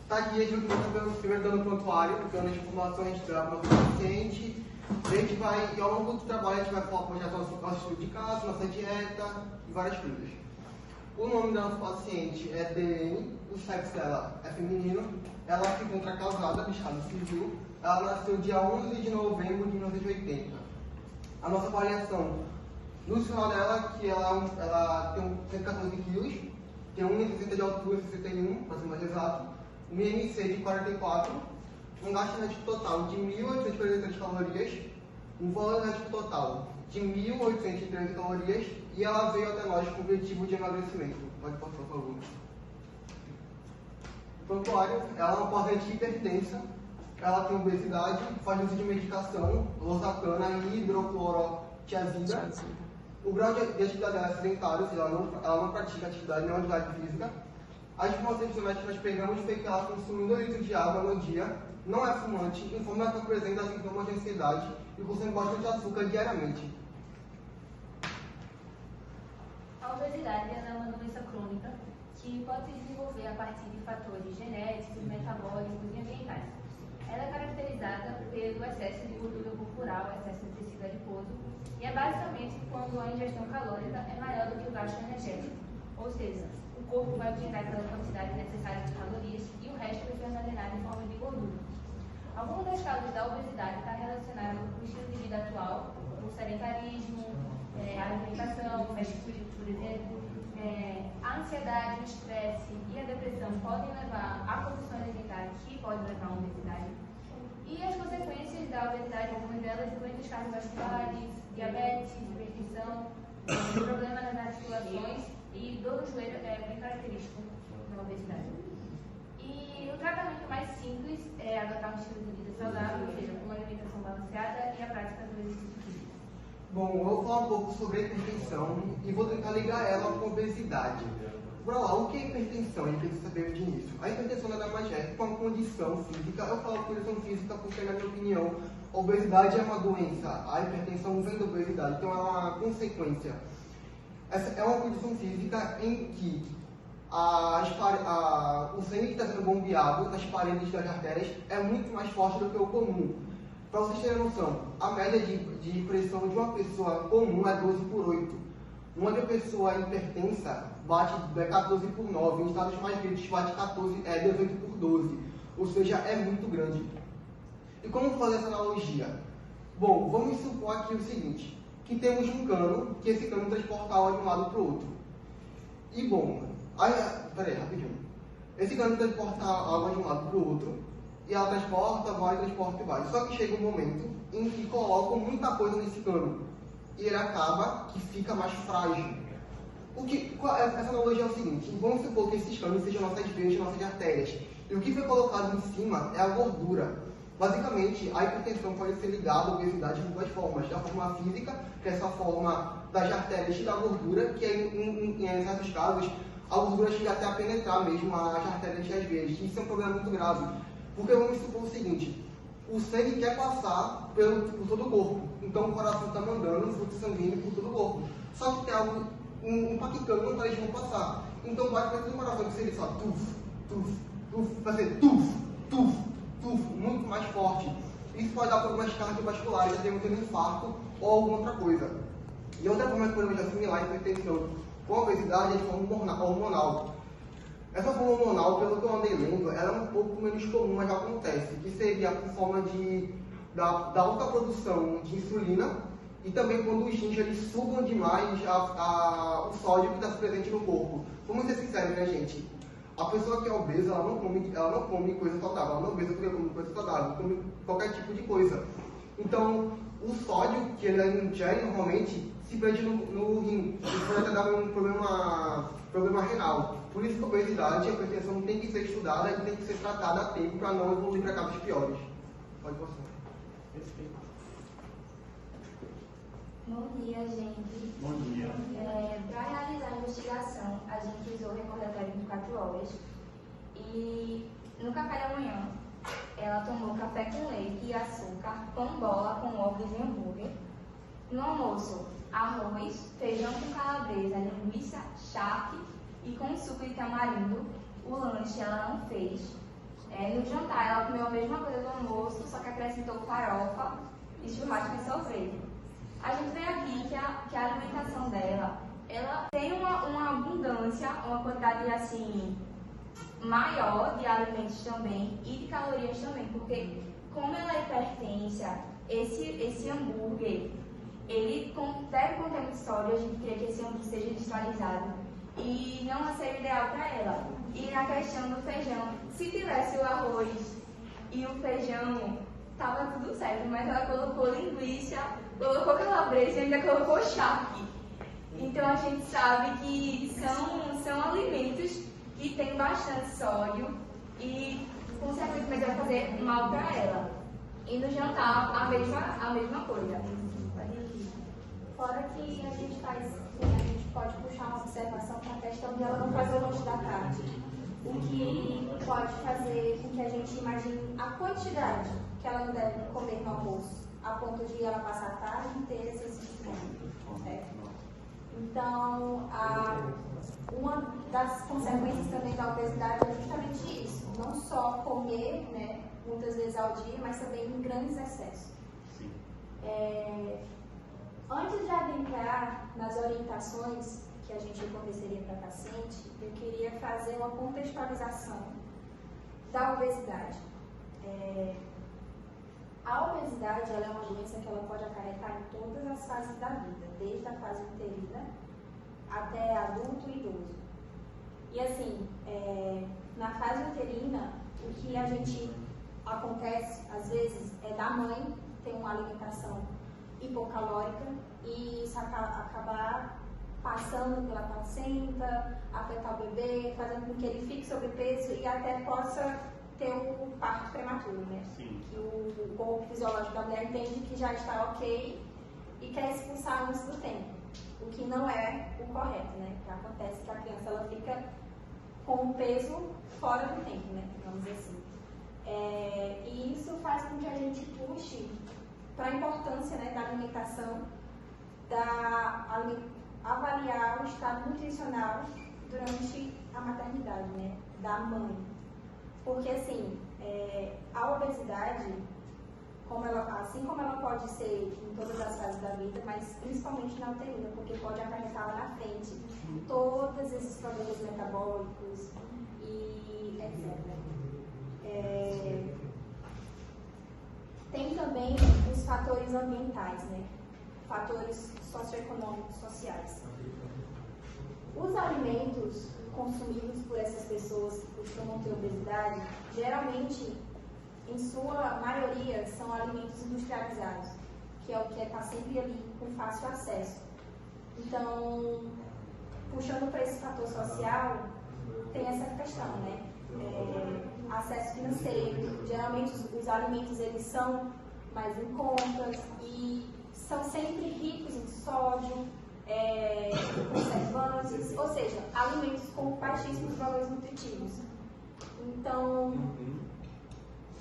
Está aqui a gente vai experimentando o prontuário, dando as informações da nossa paciente. A gente vai, ao longo do trabalho, a gente vai projetar nosso estudo de caso, nossa dieta e várias coisas. O nome da nossa paciente é DN, o sexo dela é feminino, ela se encontra casada no estado civil, ela nasceu dia 11 de novembro de 1980. A nossa avaliação nutricional dela, que ela tem 114 quilos, tem 1,60 de altura, 61, para ser mais exato, um IMC de 44, um gasto energético total de 1.843 calorias, um valor energético total de 1.813 calorias, e ela veio até nós com o objetivo de emagrecimento. Pode passar, por favor. O prontuário, ela é uma paciente hipertensa, ela tem obesidade, faz uso de medicação, losartana e hidroclorotiazida. O grau de atividade dela é sedentário, ou seja, ela não pratica atividade, nenhuma atividade física. As informações que nós pegamos foi que ela consome 2 litros de água no dia, não é fumante, informa que apresenta sintomas de ansiedade e consome bastante açúcar diariamente. A obesidade é uma doença crônica que pode se desenvolver a partir de fatores genéticos, metabólicos e ambientais. Ela é caracterizada pelo excesso de gordura corporal, excesso de tecido adiposo, e é basicamente quando a ingestão calórica é maior do que o gasto energético, ou seja, o corpo vai utilizar aquela quantidade necessária de calorias e o resto vai ser armazenado em forma de gordura. Algumas das causas da obesidade está relacionada com o estilo de vida atual, o sedentarismo, a alimentação, o fast food, por exemplo, a ansiedade, o estresse e a depressão podem levar a condições alimentares que podem levar a uma obesidade. E as consequências da obesidade, algumas delas, doenças cardiovasculares, diabetes, hipertensão, problema nas articulações e dor no joelho é bem característico da obesidade. E o tratamento mais simples é adotar um estilo de vida saudável, ou seja, uma alimentação balanceada e a prática do exercício físico. Bom, eu vou falar um pouco sobre a hipertensão e vou tentar ligar ela com a obesidade. Bora lá, o que é hipertensão? A gente precisa saber de início. A hipertensão nada mais é que uma condição física. Eu falo condição física porque, na minha opinião, a obesidade é uma doença. A hipertensão vem da obesidade, então é uma consequência. Essa é uma condição física em que o sangue que está sendo bombeado nas paredes das artérias é muito mais forte do que o comum. Para vocês terem noção, a média de pressão de uma pessoa comum é 12 por 8. Uma pessoa hipertensa bate 14 por 9. Em estados mais grandes bate 18 por 12. Ou seja, é muito grande. E como fazer essa analogia? Bom, vamos supor aqui o seguinte, que temos um cano, que esse cano transporta água de um lado para o outro. E bom, peraí, rapidinho. Esse cano transporta água de um lado para o outro, e ela transporta, vai. Só que chega um momento em que colocam muita coisa nesse cano, e ele acaba que fica mais frágil. Essa analogia é o seguinte, vamos supor que esses canos sejam nossas veias, nossas artérias, e o que foi colocado em cima é a gordura. Basicamente, a hipertensão pode ser ligada à obesidade de duas formas. Da forma física, que é essa forma das artérias e da gordura, que em certos casos, a gordura chega até a penetrar mesmo as artérias e as veias. Isso é um problema muito grave. Porque vamos supor o seguinte, o sangue quer passar por todo o corpo. Então o coração está mandando fluxo sanguíneo por todo o corpo. Só que tem algo impactando, não está deixando passar. Então vai para o coração que seria só vai ser muito mais forte. Isso pode dar problemas cardiovasculares, até um infarto ou alguma outra coisa. E outra forma que podemos assimilar a hipertensão com a obesidade é de forma hormonal. Essa forma hormonal, pelo que eu andei lendo, ela é um pouco menos comum, mas já acontece, que seria por forma da alta produção de insulina e também quando os rins eles sugam demais o sódio que está presente no corpo. Vamos ser sinceros, né, gente? A pessoa que é obesa, ela não come coisa saudável, ela não é obesa porque come coisa saudável, come qualquer tipo de coisa. Então, o sódio que ele ingere normalmente se prende no rim, isso pode até dar um problema renal. Por isso que a obesidade e a hipertensão tem que ser estudada e tem que ser tratada a tempo para não evoluir para casos piores. Pode passar. Respeito. Bom dia, gente. Bom dia. Para realizar a investigação, a gente usou o recordatório 24 horas e no café da manhã ela tomou café com leite e açúcar, pão bola com ovos e hambúrguer. No almoço, arroz, feijão com calabresa, linguiça, charque e com suco de tamarindo. O lanche ela não fez. No jantar, ela comeu a mesma coisa do almoço, só que acrescentou farofa e churrasco e sorvete. A gente vê aqui que a alimentação dela, ela tem uma abundância, uma quantidade assim maior de alimentos também e de calorias também, porque como ela é hipertensa, esse hambúrguer, ele deve conter muito sódio, a gente queria que esse hambúrguer seja industrializado e não seria ideal para ela. E na questão do feijão, se tivesse o arroz e o feijão, tava tudo certo, mas ela colocou linguiça, colocou calabresa e ainda colocou charque. Então a gente sabe que são alimentos que têm bastante sódio e consequentemente vai fazer mal para ela. E no jantar a mesma coisa. Fora que a gente pode puxar uma observação para a questão de ela não fazer o lanche da tarde. O que pode fazer com que a gente imagine a quantidade que ela não deve comer no almoço, a ponto de ela passar a tarde inteira sem se comer. Então, uma das consequências também da obesidade é justamente isso. Não só comer, né, muitas vezes ao dia, mas também em grandes excessos. Antes de adentrar nas orientações que a gente forneceria para a paciente, eu queria fazer uma contextualização da obesidade. A obesidade ela é uma doença que ela pode acarretar em todas as fases da vida, desde a fase uterina até adulto e idoso. E assim, na fase uterina, o que a gente acontece, às vezes, é da mãe ter uma alimentação hipocalórica e isso acabar passando pela placenta, afetar o bebê, fazendo com que ele fique sobrepeso e até possa ter um parto prematuro, né? Sim. Que o corpo fisiológico da mulher entende que já está ok e quer expulsar antes do tempo, o que não é o correto, né? Que acontece que a criança ela fica com o peso fora do tempo, né? Vamos dizer assim. E isso faz com que a gente puxe para a importância, né, da alimentação, avaliar o estado nutricional durante a maternidade, né, da mãe. Porque, assim, a obesidade, assim como ela pode ser em todas as fases da vida, mas principalmente na uterina, porque pode acarretar lá na frente todos esses problemas metabólicos e etc. Tem também os fatores ambientais, né? Fatores socioeconômicos, sociais. Os alimentos consumidos por essas pessoas que costumam ter obesidade, geralmente, em sua maioria, são alimentos industrializados, que é o que está sempre ali com fácil acesso. Então, puxando para esse fator social, tem essa questão, né? Acesso financeiro, geralmente os alimentos eles são mais em contas e são sempre ricos em sódio, conservantes, ou seja, alimentos com baixíssimos valores nutritivos. Então,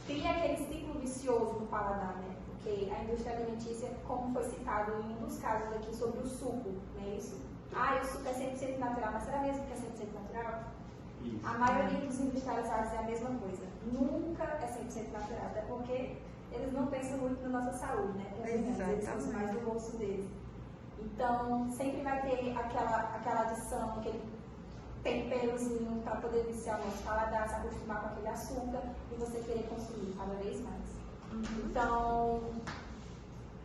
cria aquele ciclo vicioso no paladar, né? Porque a indústria alimentícia, como foi citado em um dos casos aqui sobre o suco, né? Isso. O suco é 100% natural, mas será mesmo que é 100% natural? Isso. A maioria dos industrializados é a mesma coisa. Nunca é 100% natural, até porque eles não pensam muito na nossa saúde, né? Eles pensam mais no bolso deles. Então, sempre vai ter aquela adição, aquele temperozinho para poder viciar o nosso paladar, se acostumar com aquele açúcar e você querer consumir cada vez mais. Então,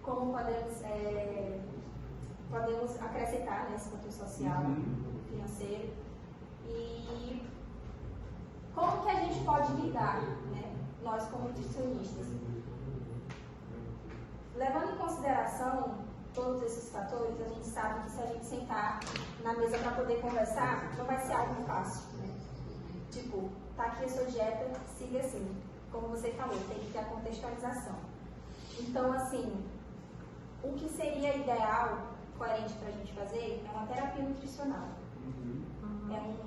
como podemos acrescentar nesse fator social, financeiro, e como que a gente pode lidar, né, nós como nutricionistas? Levando em consideração todos esses fatores, a gente sabe que se a gente sentar na mesa para poder conversar, não vai ser algo fácil, né? Tipo, tá aqui a sua dieta, siga assim. Como você falou, tem que ter a contextualização. Então, assim, o que seria ideal, coerente para a gente fazer, é uma terapia nutricional.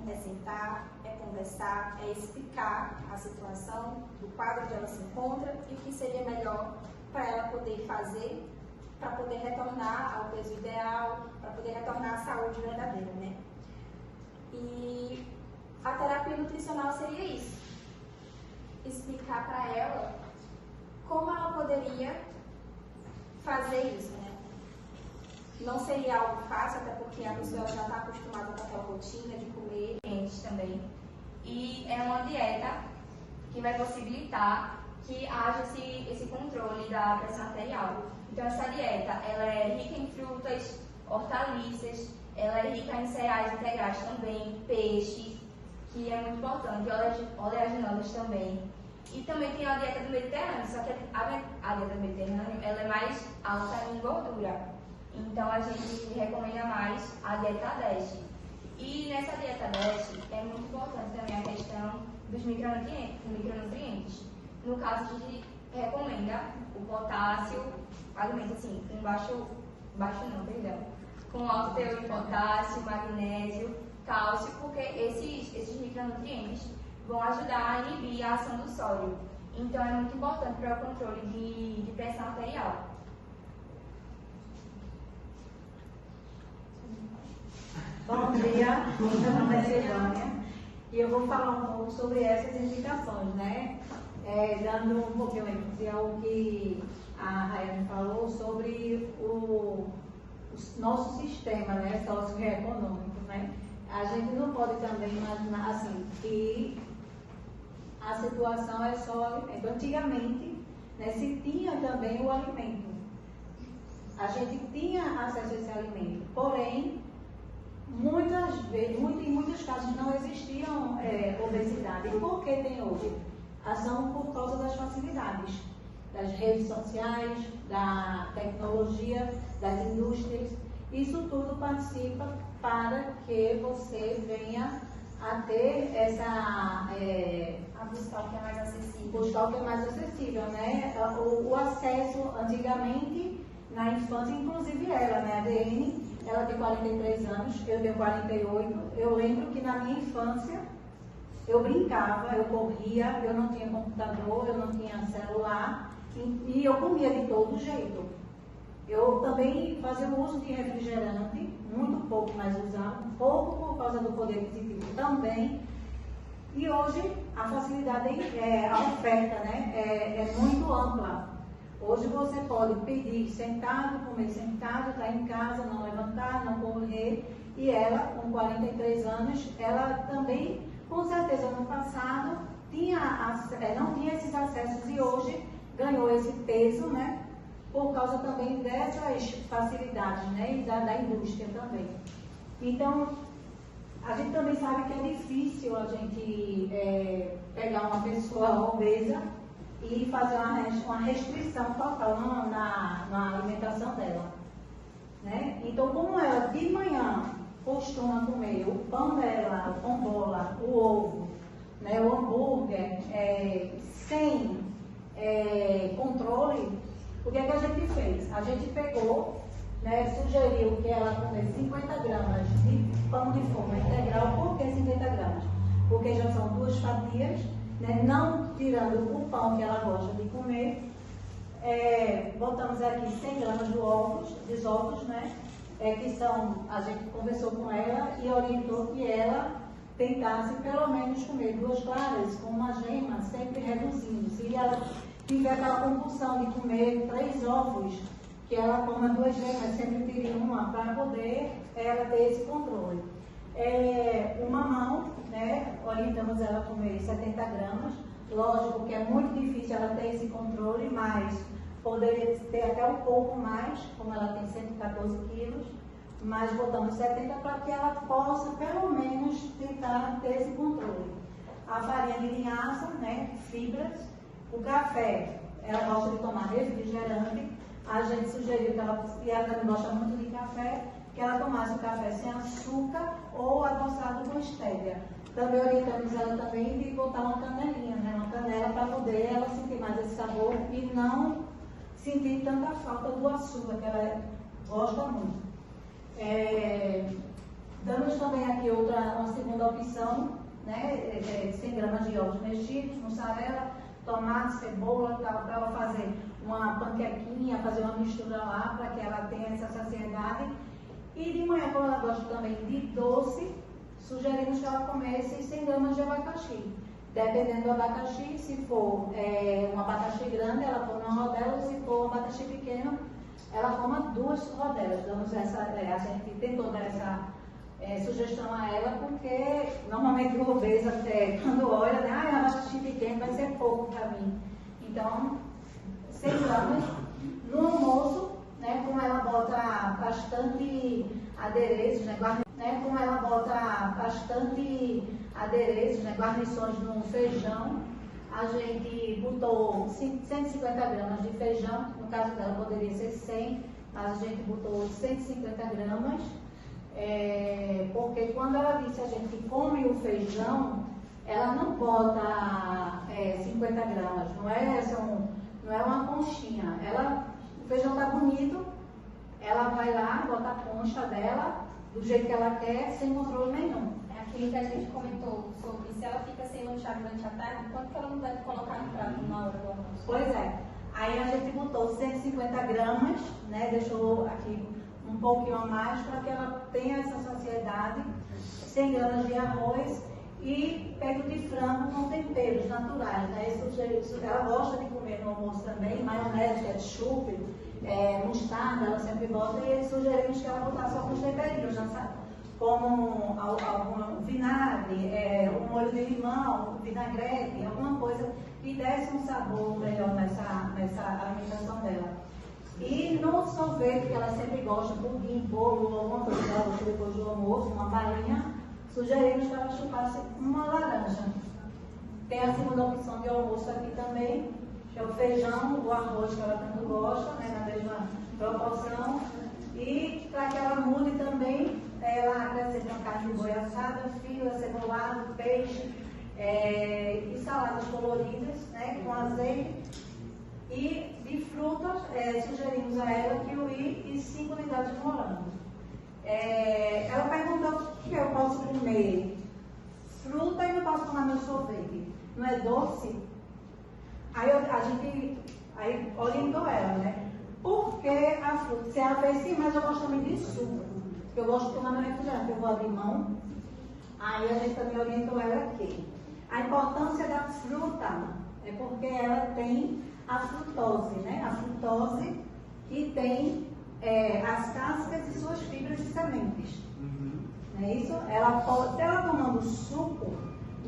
É sentar, é conversar, é explicar a situação, do quadro onde ela se encontra e o que seria melhor para ela poder fazer, para poder retornar ao peso ideal, para poder retornar à saúde verdadeira, né? E a terapia nutricional seria isso. explicar para ela como ela poderia fazer isso, né? Não seria algo fácil, até porque a pessoa já está acostumada com aquela rotina de comer. Também. E é uma dieta que vai possibilitar que haja esse controle da pressão arterial. Então essa dieta, ela é rica em frutas, hortaliças, ela é rica em cereais integrais também, peixes, que é muito importante, oleaginosas também. E também tem a dieta do Mediterrâneo, só que a dieta do Mediterrâneo, ela é mais alta em gordura. Então a gente recomenda mais a dieta DASH. E nessa dieta DASH é muito importante também a questão dos micronutrientes. No caso, a gente recomenda o potássio, alimento assim, com alto teor de potássio, magnésio, cálcio, porque esses micronutrientes vão ajudar a inibir a ação do sódio. Então é muito importante para o controle de pressão arterial. Bom dia, meu nome é Silvânia e eu vou falar um pouco sobre essas indicações, né? Dando um pouquinho ênfase ao que a Rayane falou sobre o nosso sistema, né, socioeconômico, né? A gente não pode também imaginar assim que a situação é só alimento. Antigamente, né, se tinha também o alimento. A gente tinha acesso a esse alimento, porém muitas vezes, em muitos casos não existiam obesidade. E por que tem hoje? São por causa das facilidades, das redes sociais, da tecnologia, das indústrias. Isso tudo participa para que você venha a ter A buscar o que é mais acessível. buscar o que é mais acessível, né? O acesso antigamente na infância, inclusive ela, né? A DN, ela tem 43 anos, eu tenho 48. Eu lembro que na minha infância eu brincava, eu corria, eu não tinha computador, eu não tinha celular e eu comia de todo jeito. Eu também fazia o uso de refrigerante, muito pouco, mas usava, um pouco por causa do poder aquisitivo também. E hoje a facilidade, a oferta, né, é muito ampla. Hoje você pode pedir sentado, comer sentado, estar em casa, não levantar, não correr. E ela, com 43 anos, ela também, com certeza no passado, não tinha esses acessos e hoje ganhou esse peso, né? Por causa também dessas facilidades, né? E da indústria também. Então, a gente também sabe que é difícil a gente pegar uma pessoa obesa e fazer uma restrição total na alimentação dela, né? Então, como ela de manhã costuma comer o pão dela, o pão bola, o ovo, né, o hambúrguer, sem controle, o que é que a gente fez? A gente pegou, né, sugeriu que ela comesse 50 gramas de pão de forma integral. Por que 50 gramas? Porque já são 2 fatias, né, não tirando o pão que ela gosta de comer. Botamos aqui 100 gramas de ovos, né, que são, a gente conversou com ela e orientou que ela tentasse pelo menos comer 2 claras com uma gema, sempre reduzindo. Se ela tiver aquela compulsão de comer 3 ovos, que ela coma 2 gemas, sempre tire uma, para poder ela ter esse controle. O mamão, né, orientamos ela a comer 70 gramas. Lógico que é muito difícil ela ter esse controle, mas poderia ter até um pouco mais, como ela tem 114 quilos, mas botamos 70 para que ela possa, pelo menos, tentar ter esse controle. A farinha de linhaça, né, fibras. O café, ela gosta de tomar refrigerante. A gente sugeriu que ela também gosta muito de café, que ela tomasse o café sem açúcar ou adoçado com stevia. Também orientamos ela também de botar uma canelinha, né, uma canela, para poder ela sentir mais esse sabor e não sentir tanta falta do açúcar, que ela gosta muito. Damos também aqui uma segunda opção, né, 100 gramas de ovos mexidos, mussarela, tomate, cebola, tal, para ela fazer uma panquequinha, fazer uma mistura lá, para que ela tenha essa saciedade. E de manhã, como ela gosta também de doce, sugerimos que ela comesse 100 gramas de abacaxi. Dependendo do abacaxi, se for um abacaxi grande, ela come uma rodela, se for um abacaxi pequeno, ela come 2 rodelas. A gente tentou dar essa sugestão a ela, porque normalmente o obeso até quando olha, né, abacaxi pequeno vai ser pouco para mim. Então, 6 gramas no almoço, né, como ela bota bastante adereços, né, como ela bota bastante adereços, né, guarnições no feijão, a gente botou 150 gramas de feijão, no caso dela poderia ser 100, mas a gente botou 150 gramas, porque quando ela disse a gente come o feijão, ela não bota 50 gramas, não é uma conchinha. O feijão está bonito, ela vai lá, bota a concha dela, do jeito que ela quer, sem controle nenhum. É aquilo que a gente comentou sobre se ela fica sem lanchar durante a tarde, quanto que ela não deve colocar no prato na hora do almoço? Pois é. Aí a gente botou 150 gramas, né? Deixou aqui um pouquinho a mais para que ela tenha essa saciedade, 100 gramas de arroz e peito de frango com temperos naturais, né? Ela gosta de comer no almoço também, maionese, ketchup, mostarda, ela sempre bota, e sugerimos que ela botasse alguns temperinhos, sabe? Como algum vinagre, um molho de limão, vinagrete, alguma coisa que desse um sabor melhor nessa alimentação dela. E no sorvete, que ela sempre gosta, pudim, bolo, alguma coisa que ela gosta depois do almoço, uma balinha, sugerimos que ela chupasse uma laranja. Tem a segunda opção de almoço aqui também, que é o feijão, o arroz que ela tanto gosta, né, na mesma proporção. E para que ela mude também, ela acrescenta carne de boi assada, filo, acebolado, peixe e saladas coloridas, né, com azeite. E de frutas, sugerimos a ela kiwi e 5 unidades de morango. Ela perguntou o que eu posso comer fruta e não posso tomar meu sorvete. Não é doce? Aí a gente orientou ela, né? Porque a fruta, se ela fez sim, mas eu gosto também de suco. Eu gosto de tomar meu refrigerante, eu vou de limão. Aí a gente também orientou ela aqui. A importância da fruta é porque ela tem a frutose, né? A frutose que tem as cascas e suas fibras e sementes. Não é isso? Se ela tomando suco,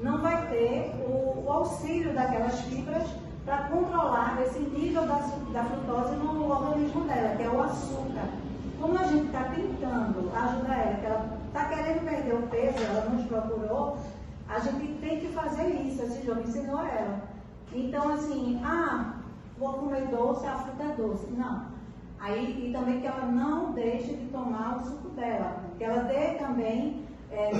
não vai ter o auxílio daquelas fibras para controlar esse nível da frutose no organismo dela, que é o açúcar. Como a gente está tentando ajudar ela, que ela está querendo perder o peso, ela nos procurou, a gente tem que fazer isso, esse jogo ensinou ela. Então, assim, vou comer doce, a fruta é doce. Não. Aí, e também que ela não deixe de tomar o suco dela, que ela dê também,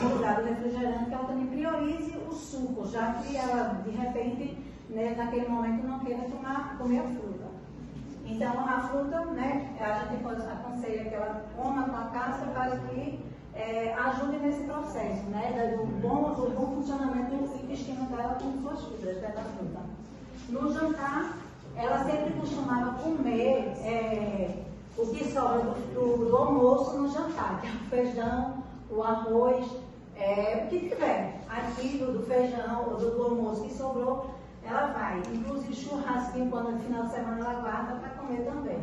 no lugar do refrigerante, que ela também priorize o suco, já que ela, de repente, né, naquele momento não queira comer a fruta. Então, a fruta, né, a gente aconselha que ela coma com a casca para que ajude nesse processo, né, do bom funcionamento do intestino dela com suas fibras da fruta. No jantar, ela sempre costumava comer o que sobra do almoço no jantar, que é o feijão, o arroz, o que tiver. Aquilo do feijão ou do almoço que sobrou, ela vai. Inclusive churrasquinho, quando no final de semana ela guarda para comer também.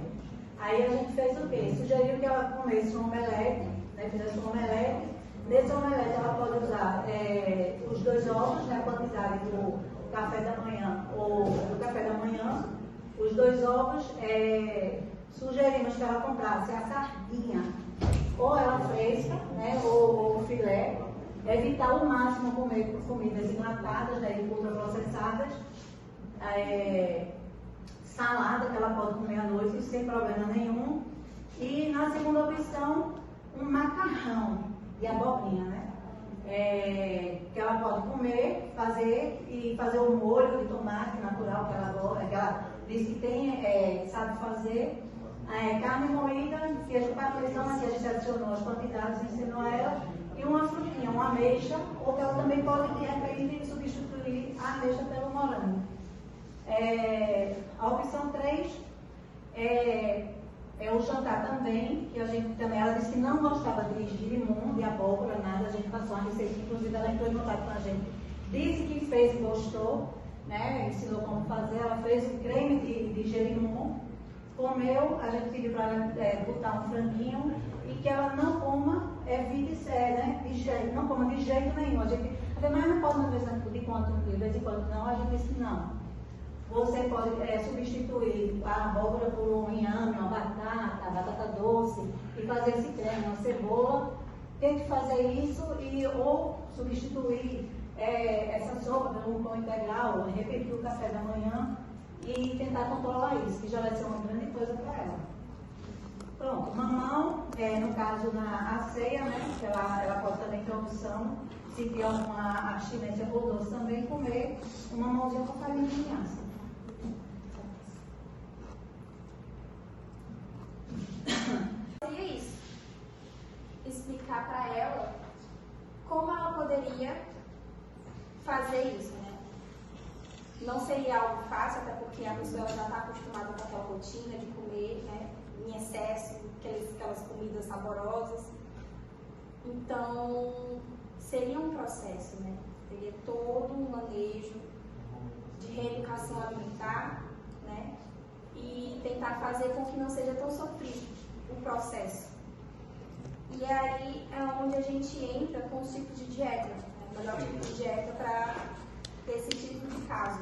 Aí a gente fez o quê? Sugeriu que ela comesse um omelete, né? Fizesse um omelete. Nesse omelete ela pode usar os 2 ovos, né? A quantidade do café da manhã ou do café da manhã. Os 2 ovos, sugerimos que ela comprasse a sardinha, ou ela fresca, né? Ou filé. Evitar ao máximo comer comidas enlatadas, né, e ultraprocessadas, salada que ela pode comer à noite sem problema nenhum. E na segunda opção, um macarrão de abobrinha, né? Que ela pode comer, fazer o molho de tomate natural que ela diz que tem, sabe fazer. Carne moída, queijo parmesão, aqui a gente adicionou as quantidades, ensinou a ela. E uma frutinha, uma ameixa, ou que ela também pode, de repente, substituir a ameixa pelo morango. A opção 3 é o jantar também, que a gente também, ela disse que não gostava de limão, de abóbora, nada, a gente passou uma receita, inclusive ela entrou em contato com a gente disse que fez e gostou, né? Ensinou como fazer, ela fez o creme de gerimum, comeu, a gente pediu para ela botar um franguinho e que ela não coma, evite né? Não coma de jeito nenhum. A gente, mas não pode de vez em quando não, a gente disse não. Você pode substituir a abóbora por um inhame, uma batata doce e fazer esse creme, uma cebola. Tente fazer isso ou substituir essa sopa por um pão integral, ou repetir o café da manhã e tentar controlar isso, que já vai ser uma grande coisa para ela. Pronto, mamão, no caso a ceia, né, que ela pode também ter opção, se tiver alguma abstinência por doce também, comer um mamãozinho com farinha de linhaça. Seria isso. Explicar para ela como ela poderia fazer isso, né? Não seria algo fácil, até porque a pessoa já está acostumada com aquela rotina de comer, né, em excesso, aquelas comidas saborosas. Então, seria um processo, né? Teria todo um manejo de reeducação alimentar, né? E tentar fazer com que não seja tão sofrido o processo. E aí é onde a gente entra com os tipos de dieta, né? O melhor tipo de dieta para esse tipo de caso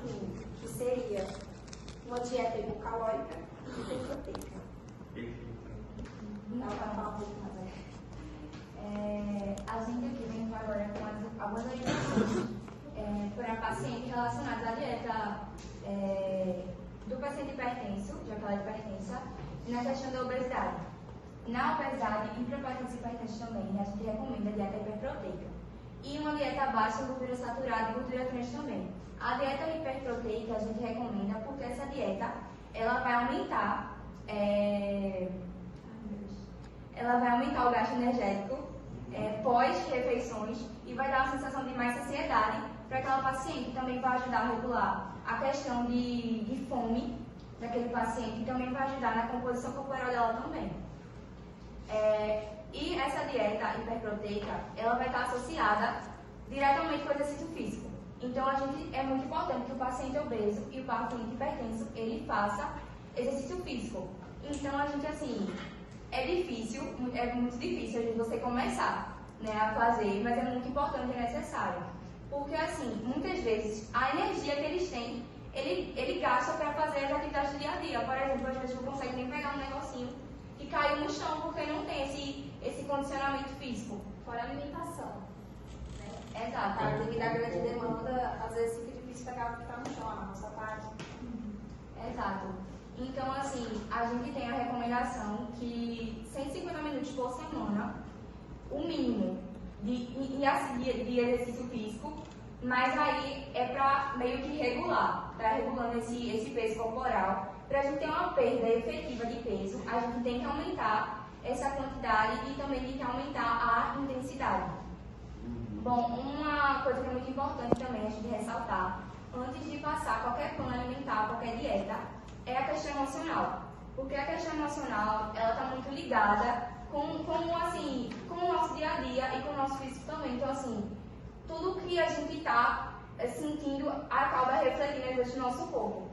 clínico, que seria uma dieta hipocalórica e hiperproteica. Dá para falar um pouco mais aí? A gente aqui vem agora com algumas orientações para paciente relacionadas à dieta do paciente hipertenso, de aquela hipertensa, e na questão da obesidade. Na obesidade e para pacientes hipertensos também, a gente recomenda a dieta hiperproteica. E uma dieta baixa em gordura saturada e gordura trans também. A dieta hiperproteica a gente recomenda porque essa dieta ela vai aumentar o gasto energético pós-refeições e vai dar uma sensação de mais saciedade para aquela paciente. Também vai ajudar a regular a questão de fome daquele paciente e também vai ajudar na composição corporal dela também. E essa dieta hiperproteica, ela vai estar associada diretamente com o exercício físico. Então, é muito importante que o paciente obeso e o paciente hipertenso, ele faça exercício físico. Então, a gente, assim, é muito difícil de você começar, né, a fazer, mas é muito importante e necessário. Porque, assim, muitas vezes, a energia que eles têm, ele gasta para fazer as atividades do dia a dia. Por exemplo, às vezes não consegue nem pegar um negocinho e caiu no chão porque não tem esse condicionamento físico. Fora a alimentação. Né? Exato. Devido à grande demanda, às vezes fica difícil pegar o que está no chão, a nossa parte. Exato. Então, assim, a gente tem a recomendação que 150 minutos por semana, o mínimo de exercício físico, mas aí é para meio que regular, tá regulando esse peso corporal. Para a gente ter uma perda efetiva de peso, a gente tem que aumentar essa quantidade e também tem que aumentar a intensidade. Bom, uma coisa que é muito importante também a gente ressaltar, antes de passar qualquer plano alimentar, qualquer dieta, é a questão emocional. Porque a questão emocional, ela está muito ligada com o nosso dia a dia e com o nosso físico também. Então, assim, tudo que a gente está sentindo acaba refletindo no nosso corpo.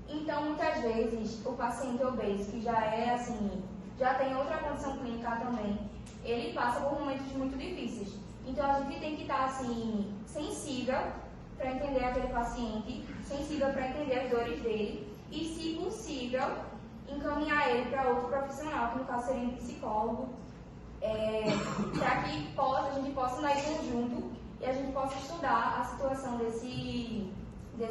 Então, muitas vezes, o paciente obeso, que já tem outra condição clínica também, ele passa por momentos muito difíceis. Então, a gente tem que estar, assim, sensível para entender aquele paciente, sensível para entender as dores dele e, se possível, encaminhar ele para outro profissional, que no caso seria um psicólogo, para que a gente possa andar em conjunto e a gente possa estudar a situação desse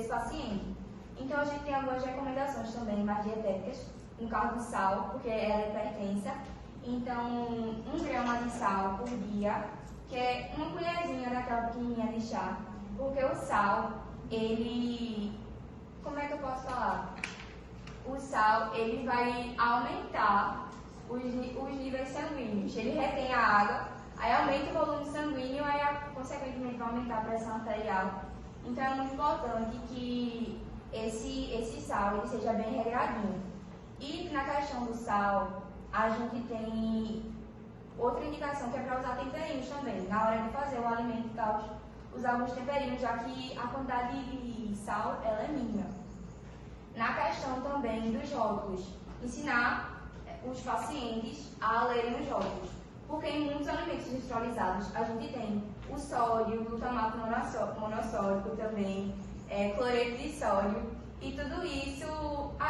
paciente. Então, a gente tem algumas recomendações também mais dietéticas, no caso do sal, porque ela é hipertensa. Então, 1 grama de sal por dia, que é uma colherzinha daquela pequenininha de chá, porque o sal, como é que eu posso falar? O sal, ele vai aumentar os níveis sanguíneos. Ele retém a água, aí aumenta o volume sanguíneo, aí consequentemente vai aumentar a pressão arterial. Então, é muito importante que esse sal ele seja bem regradinho. E na questão do sal, a gente tem outra indicação que é para usar temperinhos também. Na hora de fazer o alimento e tal, usar alguns temperinhos, já que a quantidade de sal ela é mínima. Na questão também dos rótulos, ensinar os pacientes a lerem os rótulos, porque em muitos alimentos industrializados a gente tem o sódio, o glutamato monossódico também, cloreto de sódio, e tudo isso,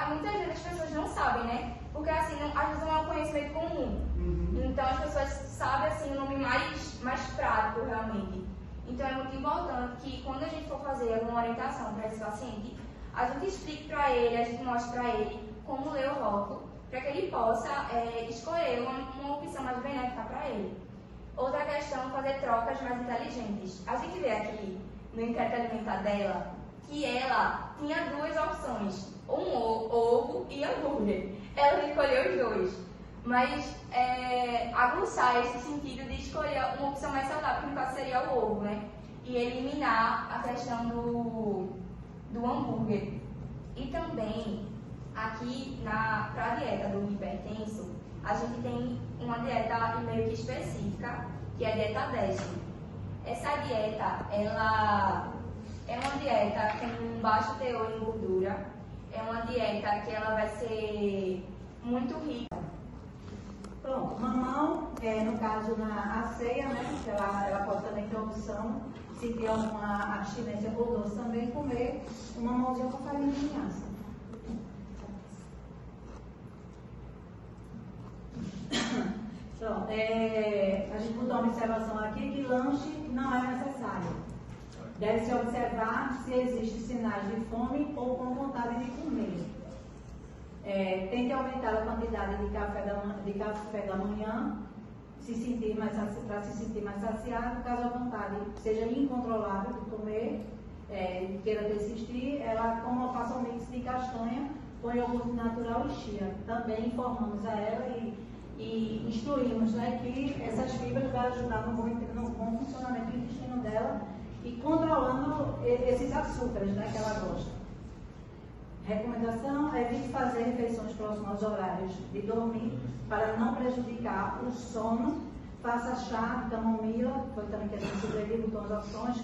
muitas vezes as pessoas não sabem, né? Porque assim, às vezes não é um conhecimento comum. Então as pessoas sabem assim, o nome mais prático realmente. Então é muito importante que quando a gente for fazer alguma orientação para esse paciente, a gente explique para ele, a gente mostre para ele como ler o rótulo, para que ele possa escolher uma opção mais benéfica para ele. Outra questão, fazer trocas mais inteligentes. A gente vê aqui no inquérito alimentar dela que ela tinha duas opções, ovo e hambúrguer. Ela escolheu os dois, mas aguçar esse sentido de escolher uma opção mais saudável, que no caso seria o ovo, né? E eliminar a questão do hambúrguer. E também, aqui para a dieta do hipertenso, a gente tem uma dieta meio que específica, que é a dieta DASH. Essa dieta, ela é uma dieta com baixo teor em gordura, é uma dieta que ela vai ser muito rica. Pronto, mamão, no caso a ceia, né? Ela pode também ter a opção, se tem alguma abstinência por doce, também comer um mamãozinho com farinha de linhaça. Pronto, a gente botou uma observação aqui que lanche não é necessário. Deve-se observar se existem sinais de fome ou com vontade de comer. Tente aumentar a quantidade de café da manhã para se sentir mais saciado. Caso a vontade seja incontrolável de comer, queira persistir, ela coma, faça um mix de castanha com iogurte natural e chia. Também informamos a ela e instruímos, né, que essas fibras vão ajudar no bom funcionamento do intestino dela e controlando esses açúcares, né, que ela gosta. Recomendação: evite fazer refeições próximas aos horários de dormir para não prejudicar o sono. Faça chá de camomila, foi também que a gente sugeriu, botou as opções,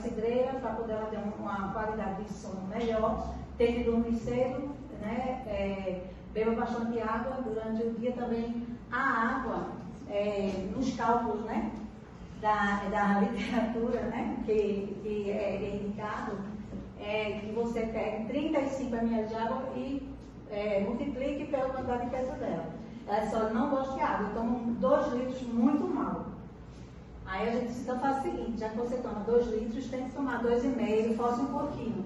cidreira, para poder ela ter uma qualidade de sono melhor. Tente dormir cedo, né? Beba bastante água durante o dia também. A água, nos cálculos, né, da literatura, né, que é indicado, que você pegue 35 ml de água e multiplique pela quantidade de peso dela. Ela só não gosta de água, toma 2 litros muito mal. Aí a gente então faz o seguinte: já que você toma 2 litros, tem que tomar 2,5, force um pouquinho.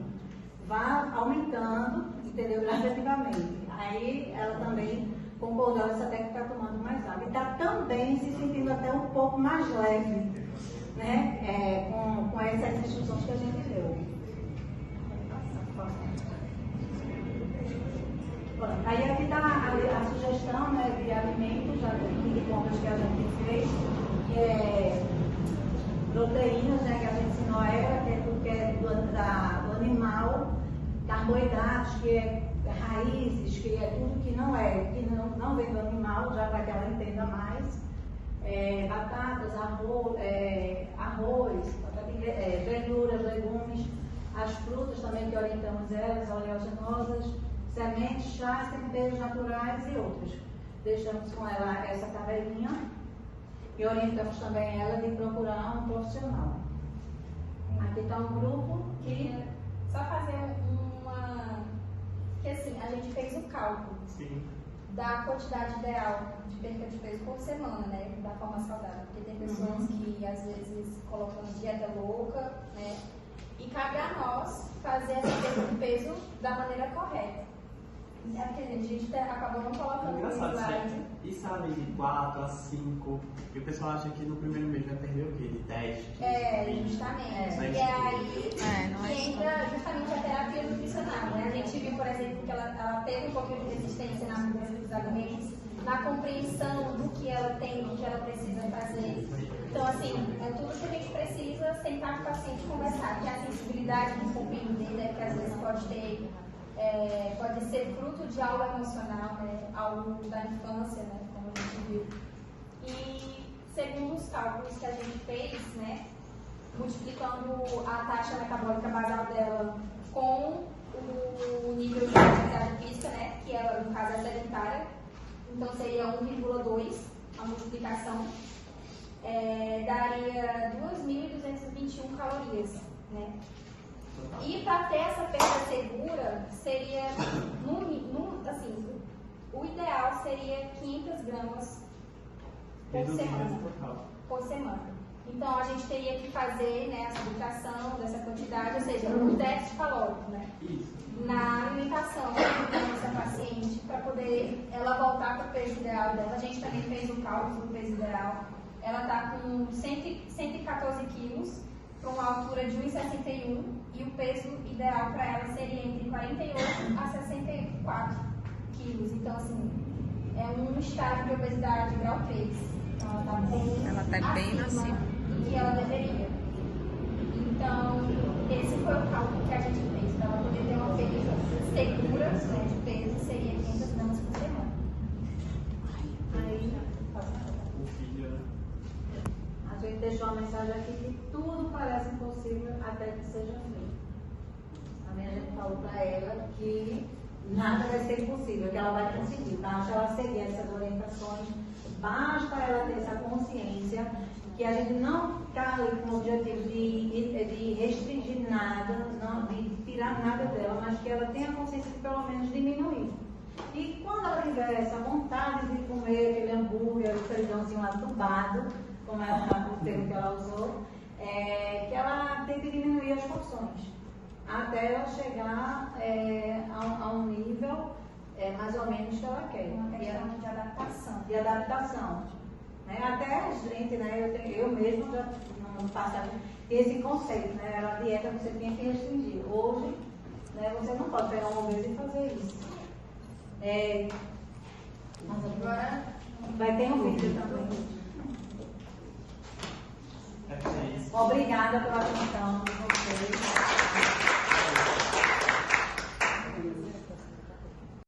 Vá aumentando, entendeu? Gradativamente. Aí ela também concordou essa técnica, está tomando mais água. E está também se sentindo até um pouco mais leve, né? Com essas instruções que a gente deu. Aí aqui está a sugestão, né, de alimentos, de compras que a gente fez, que é proteínas, né, que a gente ensinou a ela, que é tudo que é do animal, carboidratos, que é raízes, que é tudo que não vem do animal, já para que ela entenda mais, batatas, arroz, verduras, legumes, as frutas também que orientamos elas, oleaginosas, sementes, chás, temperos naturais e outros. Deixamos com ela essa tabelinha e orientamos também ela de procurar um profissional. Aqui está um grupo que... Só fazer que assim, a gente fez o cálculo da quantidade ideal de perda de peso por semana, né, da forma saudável. Porque tem pessoas que às vezes colocam dieta louca, né, e cabe a nós fazer essa perda de peso da maneira correta. É porque a gente acabou não colocando no slide. E sabe, de 4 a 5, e o pessoal acha que no primeiro mês vai perder o quê? De 10, 15, justamente. E aí entra justamente a terapia nutricional, né? A gente viu, por exemplo, que ela teve um pouquinho de resistência na mudança dos alimentos, na compreensão do que ela tem, do que ela precisa fazer. Então, assim, é tudo que a gente precisa sentar com o paciente e conversar, que é a sensibilidade de compreender, né, que às vezes pode ser fruto de algo emocional, né, algo da infância, né, como a gente viu. E segundo os cálculos que a gente fez, né, multiplicando a taxa metabólica basal dela com o nível de atividade física, né, que ela, no caso, é sedentária. Então, seria 1,2 a multiplicação. Daria 2.221 calorias, né? E para ter essa perda segura, seria, assim, o ideal seria 500 gramas por semana. Então, a gente teria que fazer, né, a subtração dessa quantidade, ou seja, o déficit calórico, né? Na alimentação da nossa paciente, para poder ela voltar para o peso ideal dela. A gente também fez o cálculo do peso ideal. Ela está com 114 quilos, para uma altura de 1,61, e o peso ideal para ela seria entre 48 a 64 quilos. Então, assim, é um estágio de obesidade grau 3. Então, ela está bem acima do que ela deveria. Então, esse foi o cálculo que a gente fez. Para ela poder ter uma perda segura, né, de peso, seria 500 gramas por semana. Aí, a gente deixou uma mensagem aqui que tudo parece impossível até que seja feito. Também a gente falou para ela que nada vai ser impossível, que ela vai conseguir. Basta ela seguir essas orientações, basta ela ter essa consciência que a gente não está ali com o objetivo de restringir nada, não, de tirar nada dela, mas que ela tenha consciência de pelo menos diminuir. E quando ela tiver essa vontade de comer aquele hambúrguer, o feijãozinho atubado, como é o termo que ela usou, que ela tente diminuir as porções, até ela chegar a um nível mais ou menos que ela quer. Uma questão de adaptação. De adaptação. Né? Até a gente, né, eu mesmo já no passado tinha esse conceito, né? Era a dieta que você tinha que restringir. Hoje, né, você não pode pegar uma vez e fazer isso. Agora vai ter um vídeo também. Obrigada pela atenção.